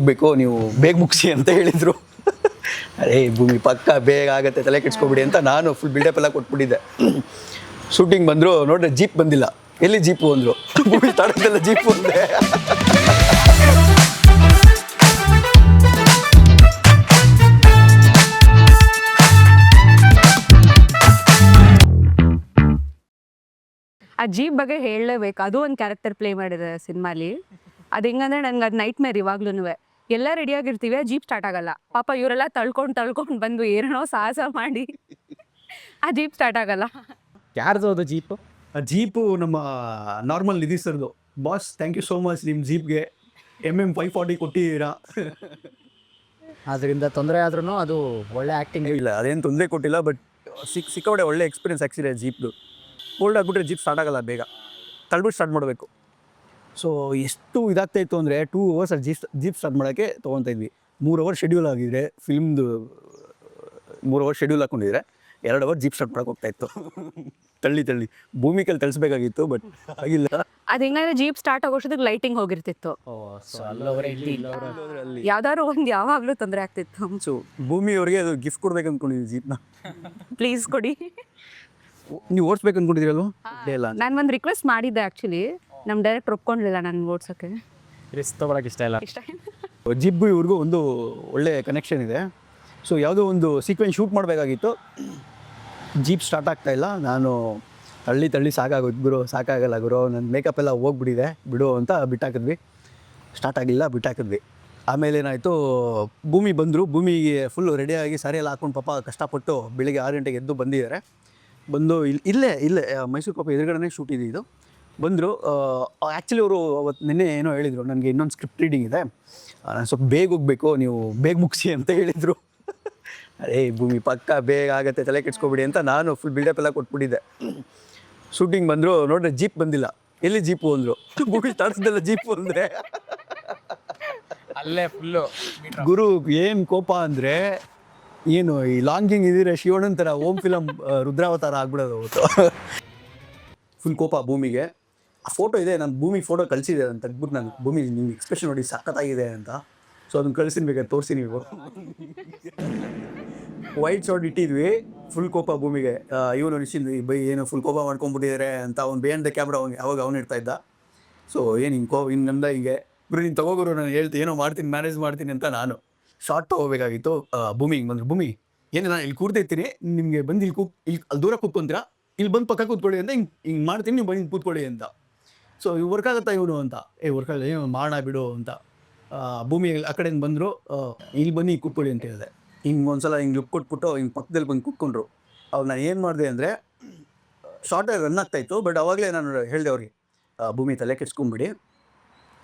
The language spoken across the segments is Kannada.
ಹೋಗಬೇಕು, ನೀವು ಬೇಗ ಮುಗಿಸಿ ಅಂತ ಹೇಳಿದರು. ಅರೇ ಭೂಮಿ ಪಕ್ಕ ಬೇಗ ಆಗುತ್ತೆ, ತಲೆ ಕೆಡ್ಸ್ಕೊಬಿಡಿ ಅಂತ ನಾನು ಫುಲ್ ಬಿಲ್ಡಪ್ ಎಲ್ಲ ಕೊಟ್ಬಿಟ್ಟಿದ್ದೆ. ಶೂಟಿಂಗ್ ಬಂದರು, ನೋಡ್ರೆ ಜೀಪ್ ಬಂದಿಲ್ಲ. ಎಲ್ಲಿ ಜೀಪು ಅಂದರು. ಭೂಮಿ ಸ್ಟಾರ್ಟಲ್ಲ ಜೀಪು ಅಂದೆ. ಆ ಜೀಪ್ ಬಗ್ಗೆ ಹೇಳಲೇಬೇಕು. ಅದು ಒಂದು ಕ್ಯಾರೆಕ್ಟರ್ ಪ್ಲೇ ಮಾಡಿದೆ ಸಿನಿಮಾಲಿ. ಅದು ಹೆಂಗಂದ್ರೆ ನನಗೆ ಅದು ನೈಟ್ ಮೇರ್ ಇವಾಗ್ಲೂ. ಎಲ್ಲ ರೆಡಿಯಾಗಿರ್ತೀವಿ, ಜೀಪ್ ಸ್ಟಾರ್ಟ್ ಆಗಲ್ಲ. ಪಾಪ ಇವರೆಲ್ಲ ತಳ್ಕೊಂಡು ಬಂದು ಏನೋ ಸಾಹಸ ಮಾಡಿ ಆ ಜೀಪ್ ಸ್ಟಾರ್ಟ್ ಆಗಲ್ಲ. ಯಾರ್ದು ಅದು ಜೀಪು? ಆ ಜೀಪು ನಮ್ಮ ನಾರ್ಮಲ್ ನಿಧಿ ಸರ್ದು. Boss thank you so much, ನಿಮ್ಮ ಜೀಪ್ಗೆ MM 540 ಕೊಟ್ಟಿದ್ದೀರಾ. ಅದರಿಂದ ತೊಂದರೆ ಆದ್ರೂ ಅದು ಒಳ್ಳೆ ಆ್ಯಕ್ಟಿಂಗ್. ಇಲ್ಲ ಅದೇನು ತೊಂದರೆ ಕೊಟ್ಟಿಲ್ಲ, ಬಟ್ ಸಿಕ್ಕಾಪಟ್ಟೆ ಒಳ್ಳೆ ಎಕ್ಸ್ಪೀರಿಯನ್ಸ್ ಆಕ್ಸಿದೆ ಜೀಪ್ದು. ಕೋಲ್ಡ್ ಆಗಿಬಿಟ್ರೆ ಜೀಪ್ ಸ್ಟಾರ್ಟ್ ಆಗಲ್ಲ, ಬೇಗ ತಳ್ಬಿಟ್ಟು ಸ್ಟಾರ್ಟ್ ಮಾಡಬೇಕು. ಸೊ ಎಷ್ಟು ಇದಾಗ್ತಾ ಇತ್ತು ಅಂದರೆ 2 hours ಅಲ್ಲಿ ಜೀಪ್ ಸ್ಟಾರ್ಟ್ ಮಾಡೋಕ್ಕೆ ತೊಗೊತಾ ಇದ್ವಿ. 3 hour ಶೆಡ್ಯೂಲ್ ಆಗಿದ್ರೆ ಫಿಲ್ಮ್ದು 3 hour ಶೆಡ್ಯೂಲ್ ಹಾಕೊಂಡಿದ್ರೆ 2 hour ಜೀಪ್ ಸ್ಟಾರ್ಟ್ ಮಾಡೋಕೆ ಹೋಗ್ತಾ ಇತ್ತು. ತಳ್ಳಿ ಭೂಮಿಕಲ್ಲಿ ತಳಿಸ್ಬೇಕಾಗಿತ್ತು, ಬಟ್ ಆಗಿಲ್ಲ. ಅದು ಹೆಂಗಂದ್ರೆ ಜೀಪ್ ಸ್ಟಾರ್ಟ್ ಆಗೋಷ್ಟೊತ್ತಿಗೆ ಲೈಟಿಂಗ್ ಹೋಗಿರ್ತಿತ್ತು. ಯಾವ್ದಾದ್ರು ಒಂದು ಯಾವಾಗಲೂ ತೊಂದರೆ ಆಗ್ತಿತ್ತು. ಸೊ ಭೂಮಿ ಅವ್ರಿಗೆ ಅದು ಗಿಫ್ಟ್ ಕೊಡ್ಬೇಕು ಅಂದ್ಕೊಂಡಿದ್ವಿ ಜೀಪ್ನ. ಪ್ಲೀಸ್ ಕೊಡಿ. ನೀವು ಓಡಿಸ್ಬೇಕು ಅಂದ್ಕೊಂಡಿದ್ದೀರಲ್ವ? ಇಲ್ಲ, ನಾನು ಒಂದು ರಿಕ್ವೆಸ್ಟ್ ಮಾಡಿದ್ದೆ ಆ್ಯಕ್ಚುಲಿ. ನಮ್ಮ ಡೈರೆಕ್ಟರ್ ಒಪ್ಕೊಂಡಿಲ್ಲ ನಾನು ಓಡ್ಸೋಕ್ಕೆ. ರಿಸ್ಕ್ ತೊಗೊಳಕ್ಕೆ ಇಷ್ಟ ಇಲ್ಲ. ಜಿಬ್ಬು ಇವ್ರಿಗೂ ಒಂದು ಒಳ್ಳೆ ಕನೆಕ್ಷನ್ ಇದೆ. ಸೊ ಯಾವುದೋ ಒಂದು ಸೀಕ್ವೆನ್ಸ್ ಶೂಟ್ ಮಾಡಬೇಕಾಗಿತ್ತು, ಜೀಪ್ ಸ್ಟಾರ್ಟ್ ಆಗ್ತಾಯಿಲ್ಲ. ನಾನು ತಳ್ಳಿ ಸಾಕಾಗೋದು ಗುರು, ಸಾಕಾಗಲ್ಲ ಗುರು, ನನ್ನ ಮೇಕಪ್ ಎಲ್ಲ ಹೋಗ್ಬಿಟ್ಟಿದೆ ಬಿಡು ಅಂತ ಬಿಟ್ಟಾಕಿದ್ವಿ. ಸ್ಟಾರ್ಟ್ ಆಗಲಿಲ್ಲ, ಬಿಟ್ಟಾಕಿದ್ವಿ. ಆಮೇಲೆ ಏನಾಯಿತು, ಭೂಮಿ ಬಂದರು. ಭೂಮಿಗೆ ಫುಲ್ಲು ರೆಡಿಯಾಗಿ ಸಾರಿ ಎಲ್ಲ ಹಾಕ್ಕೊಂಡು ಪಾಪ ಕಷ್ಟಪಟ್ಟು ಬೆಳಿಗ್ಗೆ 6 ಗಂಟೆಗೆ ಎದ್ದು ಬಂದಿದ್ದಾರೆ. ಬಂದು ಇಲ್ಲೇ ಮೈಸೂರು ಪಾಪ ಎದುರುಗಡೆ ಶೂಟ್ ಇದೆ ಇದು. ಬಂದರು. ಆ್ಯಕ್ಚುಲಿ ಅವರು ಅವತ್ತು ನಿನ್ನೆ ಏನೋ ಹೇಳಿದರು, ನನಗೆ ಇನ್ನೊಂದು ಸ್ಕ್ರಿಪ್ಟ್ ರೀಡಿಂಗ್ ಇದೆ, ನಾನು ಸ್ವಲ್ಪ ಬೇಗ ಹೋಗಬೇಕು, ನೀವು ಬೇಗ ಮುಗಿಸಿ ಅಂತ ಹೇಳಿದರು. ಅರೇ ಭೂಮಿ ಪಕ್ಕ ಬೇಗ ಆಗುತ್ತೆ, ತಲೆ ಕೆಡ್ಸ್ಕೊಬಿಡಿ ಅಂತ ನಾನು ಫುಲ್ ಬಿಲ್ಡಪ್ ಎಲ್ಲ ಕೊಟ್ಬಿಟ್ಟಿದ್ದೆ. ಶೂಟಿಂಗ್ ಬಂದರು, ನೋಡ್ರೆ ಜೀಪ್ ಬಂದಿಲ್ಲ. ಎಲ್ಲಿ ಜೀಪು ಅಂದರು. ಭೂಮಿ ಸ್ಟಾರ್ಟ್ಸ್ದೆಲ್ಲ ಜೀಪು ಅಂದರೆ ಅಲ್ಲೇ ಫುಲ್ಲು ಗುರು ಏನು ಕೋಪ ಅಂದರೆ, ಏನು ಈ ಲಾಂಗಿಂಗ್ ಇದ್ದೀರ ಶಿವಣ್ಣನ ಥರ ಓಮ್ ಫಿಲಮ್ ರುದ್ರಾವತಾರ ಆಗ್ಬಿಡೋದು ಅವತ್ತು. ಫುಲ್ ಕೋಪ ಭೂಮಿಗೆ. ಆ ಫೋಟೋ ಇದೆ, ನಾನು ಭೂಮಿ ಫೋಟೋ ಕಳಿಸಿದೆ, ನಾನು ತೆಗ್ಬಿಟ್ಟು ನಾನು ಭೂಮಿ ನಿಮ್ಮ ಎಕ್ಸ್ಪ್ರೆಷನ್ ನೋಡಿ ಸಖತ್ತಾಗಿದೆ ಅಂತ. ಸೊ ಅದನ್ನು ಕಳಿಸ್ತೀನಿ, ಬೇಕಾದ್ರೆ ತೋರಿಸಿ ನೀವು. ವೈಟ್ ಶಾರ್ಟ್ ಇಟ್ಟಿದ್ವಿ, ಫುಲ್ ಕೋಪ ಭೂಮಿಗೆ. ಇವನು ನಿಶ್ಚಿಂದ ಬೈ ಏನು ಫುಲ್ ಕೋಪ ಮಾಡ್ಕೊಂಡ್ಬಿಟ್ಟಿದ್ದಾರೆ ಅಂತ ಅವ್ನು ಬಿಹೈಂಡ್ ದ ಕ್ಯಾಮ್ರಾ ಅವಾಗ ಅವನು ಇಡ್ತಾ ಇದ್ದ. ಸೊ ಏನು ಹಿಂಗೆ ನಂದ ಹಿಂಗೆ ಗುರು ನೀನು ತಗೋಗುರು, ನಾನು ಹೇಳ್ತೀನಿ ಏನೋ ಮಾಡ್ತೀನಿ, ಮ್ಯಾನೇಜ್ ಮಾಡ್ತೀನಿ ಅಂತ ನಾನು ಶಾರ್ಟ್ ತೊಗೋಬೇಕಾಗಿತ್ತು. ಭೂಮಿ ಹಿಂಗೆ ಬಂದರು. ಭೂಮಿ ಏನು ನಾನು ಇಲ್ಲಿ ಕೂರ್ತಿರ್ತೀನಿ, ನಿಮಗೆ ಬಂದು ಇಲ್ಲಿ ಅಲ್ಲಿ ದೂರ ಕೂತ್ಕೊಂತೀರಾ, ಇಲ್ಲಿ ಬಂದು ಪಕ್ಕ ಕೂತ್ಕೊಳ್ಳಿ ಅಂತ ಹಿಂಗೆ ಮಾಡ್ತೀನಿ, ನೀವು ಬಂದು ಕೂತ್ಕೊಳ್ಳಿ ಅಂತ. ಸೊ ಇವು ವರ್ಕ್ ಆಗುತ್ತಾ ಇವನು ಅಂತ, ವರ್ಕ್ ಆಗಲ್ಲ ಏನು ಮಾಡೋಣ ಬಿಡು ಅಂತ. ಭೂಮಿ ಆ ಕಡೆಯಿಂದ ಬಂದರು, ಇಲ್ಲಿ ಬನ್ನಿ ಕೂತ್ಕೊಳ್ಳಿ ಅಂತ ಹೇಳಿದೆ. ಹಿಂಗೆ ಒಂದು ಸಲ ಹಿಂಗೆ ಲುಕ್ ಕೊಟ್ಬಿಟ್ಟು ಹಿಂಗೆ ಪಕ್ಕದಲ್ಲಿ ಬಂದು ಕೂತ್ಕೊಂಡ್ರು. ಅವ್ರು ನಾನು ಏನು ಮಾಡಿದೆ ಅಂದರೆ, ಶಾರ್ಟಾಗಿ ರನ್ ಆಗ್ತಾಯಿತ್ತು, ಬಟ್ ಅವಾಗಲೇ ನಾನು ಹೇಳಿದೆ ಅವ್ರಿಗೆ, ಭೂಮಿ ತಲೆ ಕೆಡ್ಸ್ಕೊಂಬಿಡಿ,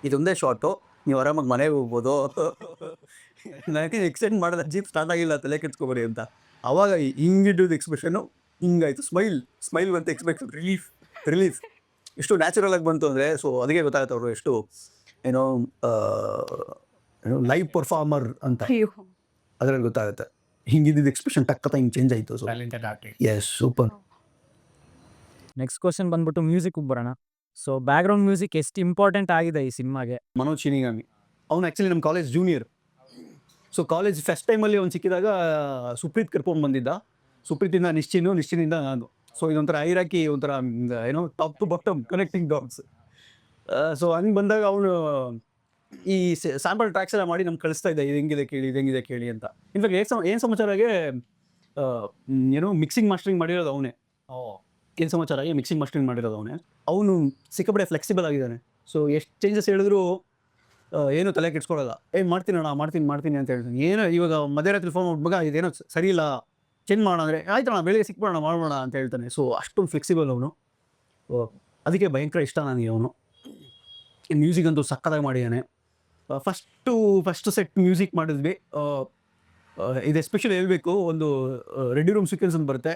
ಇದೊಂದೇ ಶಾರ್ಟು, ನೀವು ಆರಾಮಾಗಿ ಮನೆಗೆ ಹೋಗ್ಬೋದು. ನನಗೆ ಎಕ್ಸ್ಟೆಂಡ್ ಮಾಡಿದ ಜೀಪ್ ಸ್ಟಾರ್ಟ್ ಆಗಿಲ್ಲ, ತಲೆ ಕೆಡ್ಸ್ಕೊಬೇಡಿ ಅಂತ. ಆವಾಗ ಹಿಂಗಿದ್ದು ಎಕ್ಸ್ಪ್ರೆಷನ್ನು ಹಿಂಗಾಯಿತು. ಸ್ಮೈಲ್ ಬಂತು, ಎಕ್ಸ್ಪ್ರೆಷನ್ ರಿಲೀಫ್ ಎಷ್ಟು ನ್ಯಾಚುರಲ್ ಆಗಿ ಬಂತು ಅಂದರೆ. ಸೊ ಅದಕ್ಕೆ ಗೊತ್ತಾಗುತ್ತೆ ಅವರು ಎಷ್ಟು ಏನೋ ಲೈವ್ ಪರ್ಫಾರ್ಮರ್ ಅಂತ, ಅದರಲ್ಲಿ ಗೊತ್ತಾಗುತ್ತೆ. ಹಿಂಗಿದ್ದಿದ್ದು ಎಕ್ಸ್ಪ್ರೆಷನ್ ಟಕ್ಕತ್ತ ಹಿಂಗೆ ಚೇಂಜ್ ಆಯಿತು. So yes, super. Next question ಬಂದ್ಬಿಟ್ಟು ಮ್ಯೂಸಿಕ್ ಬರೋಣ. ಸೊ ಬ್ಯಾಕ್ಗ್ರೌಂಡ್ ಮ್ಯೂಸಿಕ್ ಎಷ್ಟು ಇಂಪಾರ್ಟೆಂಟ್ ಆಗಿದೆ ಈ ಸಿನಿಮಾಗೆ? ಮನೋಜ್ ಶಿನಿಗಾಮಿ ಅವ್ನು ಆ್ಯಕ್ಚುಲಿ ನಮ್ಮ college junior. So college first ಟೈಮಲ್ಲಿ ಅವ್ನು ಸಿಕ್ಕಿದಾಗ ಸುಪ್ರೀತ್ ಕರ್ಕೊಂಡು ಬಂದಿದ್ದ. ಸುಪ್ರೀತಿಂದ ನಿಶ್ಚಿನಿಂದ ನಾನು. ಸೊ ಇದೊಂಥರ ಐರಾಕಿ, ಒಂಥರ ಏನೋ top to bottom connecting dots. So ಹಂಗೆ ಬಂದಾಗ ಅವನು ಈ ಸ್ಯಾಂಪಲ್ ಟ್ರ್ಯಾಕ್ಸ್ ಎಲ್ಲ ಮಾಡಿ ನಮ್ಗೆ ಕಳಿಸ್ತಾ ಇದ್ದ, ಇದು ಹೆಂಗಿದೆ ಕೇಳಿ ಅಂತ. ಇನ್ಫ್ಯಾಕ್ಟ್ ಏನು ಸಮಾಚಾರಗೆ ಏನೋ ಮಿಕ್ಸಿಂಗ್ ಮಾಸ್ಟರಿಂಗ್ ಮಾಡಿರೋದು ಅವನೇ. ಏನು ಸಮಾಚಾರ ಮಿಕ್ಸಿಂಗ್ ಮಾಸ್ಟರಿಂಗ್ ಮಾಡಿರೋದು ಅವನೇ. ಅವನು ಸಿಕ್ಕಾಪಟ್ಟೆ ಫ್ಲೆಕ್ಸಿಬಲ್ ಆಗಿದ್ದಾನೆ. ಸೊ ಎಷ್ಟು ಚೇಂಜಸ್ ಹೇಳಿದ್ರು ಏನೂ ತಲೆ ಕೆಡ್ಸ್ಕೊಳ್ಳಲ್ಲ. ಮಾಡ್ತೀನಿ ಅಂತ ಹೇಳ್ತೀನಿ. ಏನೋ ಇವಾಗ ಮಧ್ಯರಾತ್ರಿ ಫೋನ್ ಮಾಡ್ಬೇಕಾ, ಇದೇನೋ ಸರಿ ಇಲ್ಲ, ಚೇಂಜ್ ಮಾಡೋಣ ಅಂದರೆ ಆಯ್ತಣ್ಣ ಬೆಳಿಗ್ಗೆ ಸಿಕ್ಬಿಡೋಣ ಮಾಡೋಣ ಅಂತ ಹೇಳ್ತಾನೆ. ಸೊ ಅಷ್ಟೊಂದು ಫ್ಲೆಕ್ಸಿಬಲ್ ಅವನು. ಅದಕ್ಕೆ ಭಯಂಕರ ಇಷ್ಟ ನನಗೆ ಅವನು. ಮ್ಯೂಸಿಕ್ ಅಂತೂ ಸಕ್ಕತ್ತಾಗಿ ಮಾಡಿದ್ದಾನೆ. ಫಸ್ಟ್ ಸೆಟ್ ಮ್ಯೂಸಿಕ್ ಮಾಡಿದ್ವಿ. ಇದು ಎಸ್ಪೆಷಲಿ ಹೇಳ್ಬೇಕು, ಒಂದು ರೆಡಿ ರೂಮ್ ಸೀಕ್ವೆನ್ಸ್ ಅಂತ ಬರುತ್ತೆ.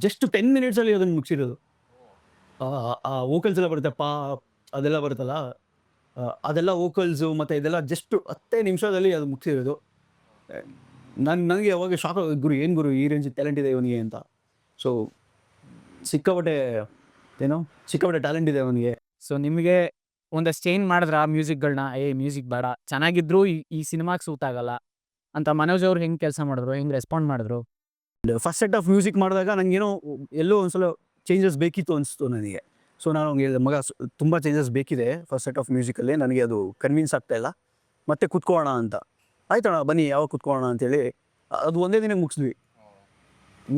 ಜಸ್ಟ್ 10 minutesಲ್ಲಿ ಅದನ್ನು ಮುಗಿಸಿರೋದು. ಆ ವೋಕಲ್ಸ್ ಎಲ್ಲ ಬರುತ್ತೆ, ಅದೆಲ್ಲ ಬರುತ್ತಲ್ಲ, ಅದೆಲ್ಲ ವೋಕಲ್ಸು ಮತ್ತು ಇದೆಲ್ಲ ಜಸ್ಟ್ 10 ನಿಮಿಷದಲ್ಲಿ ಅದು ಮುಗಿಸಿರೋದು. ನನಗೆ ಅವಾಗ ಶಾಕ್ ಆಗೋದು, ಗುರು ಈ ರೇಂಜ್ ಟ್ಯಾಲೆಂಟ್ ಇದೆ ಇವನಿಗೆ ಅಂತ. ಸೊ ಸಿಕ್ಕಾಪಟ್ಟೆ ಸಿಕ್ಕಾಪಟ್ಟೆ ಟ್ಯಾಲೆಂಟ್ ಇದೆ ಅವನಿಗೆ. ಸೊ ನಿಮಗೆ ಒಂದಷ್ಟು ಚೇಂಜ್ ಮಾಡಿದ್ರ ಮ್ಯೂಸಿಕ್ಗಳನ್ನ, ಮ್ಯೂಸಿಕ್ ಬೇಡ, ಚೆನ್ನಾಗಿದ್ರು ಈ ಸಿನಿಮಾಗೆ ಸೂಟ್ ಆಗಲ್ಲ ಅಂತ ಮನೋಜ್ ಅವ್ರು ಹೆಂಗೆ ಕೆಲಸ ಮಾಡಿದ್ರು, ಹೆಂಗೆ ರೆಸ್ಪಾಂಡ್ ಮಾಡಿದ್ರು? ಫಸ್ಟ್ ಸೆಟ್ ಆಫ್ ಮ್ಯೂಸಿಕ್ ಮಾಡಿದಾಗ ನನಗೇನೋ ಎಲ್ಲೋ ಒಂದ್ಸಲ ಚೇಂಜಸ್ ಬೇಕಿತ್ತು ಅನಿಸ್ತು ನನಗೆ. ಸೊ ನಾನು ಅವ್ನಿಗೆ ಮಗ ತುಂಬ ಚೇಂಜಸ್ ಬೇಕಿದೆ ಫಸ್ಟ್ ಸೆಟ್ ಆಫ್ ಮ್ಯೂಸಿಕಲ್ಲಿ, ನನಗೆ ಅದು ಕನ್ವಿನ್ಸ್ ಆಗ್ತಾಯಿಲ್ಲ, ಮತ್ತೆ ಕುತ್ಕೊಳ್ಳೋಣ ಅಂತ. ಆಯ್ತಣ್ಣ ಬನ್ನಿ ಯಾವಾಗ ಕುತ್ಕೊಳ್ಳೋಣ ಅಂತೇಳಿ ಅದು ಒಂದೇ ದಿನ ಮುಗಿಸಿದ್ವಿ.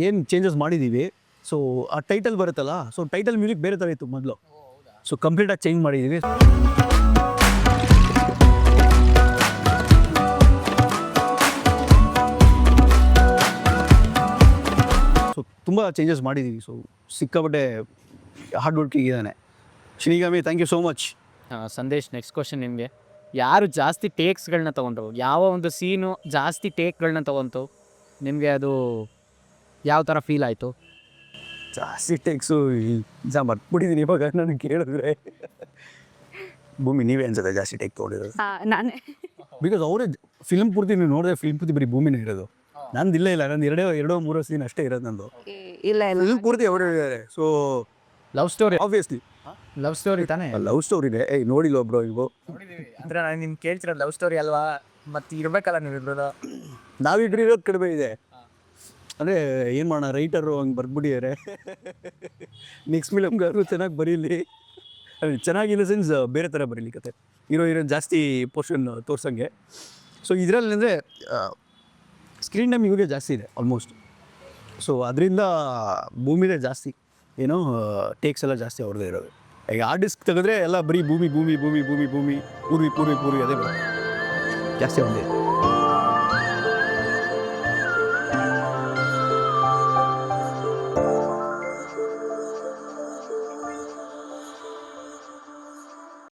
ಏನು ಚೇಂಜಸ್ ಮಾಡಿದ್ದೀವಿ. ಸೊ ಆ ಟೈಟಲ್ ಬರುತ್ತಲ್ಲ, ಸೊ ಟೈಟಲ್ ಮ್ಯೂಸಿಕ್ ಬೇರೆ ಥರ ಇತ್ತು ಮೊದಲು. ಸೊ ಕಂಪ್ಲೀಟಾಗಿ ಚೇಂಜ್ ಮಾಡಿದ್ದೀವಿ. ಸೊ ತುಂಬ ಚೇಂಜಸ್ ಮಾಡಿದ್ದೀವಿ. ಸೊ ಸಿಕ್ಕಾಪಟ್ಟೆ ಹಾರ್ಡ್ ವರ್ಕಿಂಗ್ ಇದ್ದಾನೆ Shinigami. Thank you so much. Sandesh, next question ನಿಮಗೆ. ಯಾರು ಜಾಸ್ತಿ ಟೇಕ್ಸ್ಗಳನ್ನ ತೊಗೊಂಡ್ರು, ಯಾವ ಒಂದು ಸೀನು ಜಾಸ್ತಿ ಟೇಕ್ಗಳನ್ನ ತೊಗೊಂತು, ನಿಮಗೆ ಅದು ಯಾವ ಥರ ಫೀಲ್ ಆಯಿತು? ಜಾಸ್ತಿ ಟೇಕ್ಸು ಮರ್ತ್ಬಿಟ್ಟಿದ್ದೀನಿ ಇವಾಗ ನನಗೆ ಕೇಳಿದ್ರೆ. ಭೂಮಿ ನೀವೇ ಅನ್ಸುತ್ತೆ ಜಾಸ್ತಿ ಟೇಕ್ ತೊಗೊಂಡಿರೋದು? ನಾನೇ. ಬಿಕಾಸ್ ಅವರೇ ಫಿಲ್ಮ್ ಪೂರ್ತಿ ನೀವು ನೋಡಿದ್ರೆ ಫಿಲ್ಮ್ ಪೂರ್ತಿ ಬರೀ ಭೂಮಿನೇ ಇರೋದು. ನಂದು ಇಲ್ಲ ನಂದು ಎರಡೋ ಮೂರೋ ಸೀನ್ ಅಷ್ಟೇ ಇರೋದು ನಂದು. ಇಲ್ಲ ಫಿಲ್ಮ್ ಪೂರ್ತಿ ಅವರೇ ಇದ್ದಾರೆ. So love story, obviously love story ತಾನೇ? ಲವ್ ಸ್ಟೋರಿನೇ. ನೋಡಿಲ್ಲ ಒಬ್ರು ಇವು. ಅಂದರೆ ನಾನು ನಿಮ್ಗೆ ಕೇಳ್ತಿರೋದು ಲವ್ ಸ್ಟೋರಿ ಅಲ್ವಾ, ಮತ್ತು ಇರಬೇಕಲ್ಲ ನೀವು ಇರೋದು. ನಾವಿಬ್ಬರಿರೋದು ಕಡಿಮೆ ಇದೆ. ಅಂದರೆ ಏನು ಮಾಡೋಣ, ರೈಟರು ಹಂಗೆ ಬರ್ಬಿಟ್ಟಿದ್ದಾರೆ. ನೆಕ್ಸ್ಟ್ ಫಿಲಮ್ಗಾದ್ರು ಚೆನ್ನಾಗಿ ಬರೀಲಿ, ಚೆನ್ನಾಗಿ ಇನ್ ದ ಸೆನ್ಸ್ ಬೇರೆ ಥರ ಬರೀಲಿ ಕತೆ, ಹೀರೋಯಿನ್ ಜಾಸ್ತಿ ಪೋರ್ಷನ್ ತೋರ್ಸಂಗೆ. ಸೊ ಇದರಲ್ಲಿ ಅಂದರೆ ಸ್ಕ್ರೀನ್ ಟೈಮ್ ಇವಾಗೆ ಜಾಸ್ತಿ ಇದೆ ಆಲ್ಮೋಸ್ಟ್. ಸೊ ಅದರಿಂದ ಭೂಮಿದೇ ಜಾಸ್ತಿ, ಏನೋ ಟೇಕ್ಸ್ ಎಲ್ಲ ಜಾಸ್ತಿ ಅವ್ರದ್ದೇ ಇರೋದು. ಈಗ ಆರ್ಟಿಸ್ಟ್ ತೆಗೆದ್ರೆ ಎಲ್ಲ ಬರೀ ಭೂಮಿ ಭೂಮಿ ಭೂಮಿ ಭೂಮಿ ಭೂಮಿ ಪೂರ್ವಿ ಪೂರ್ವಿ ಪೂರ್ವಿ ಅದೇ ಜಾಸ್ತಿ ಒಂದೇ.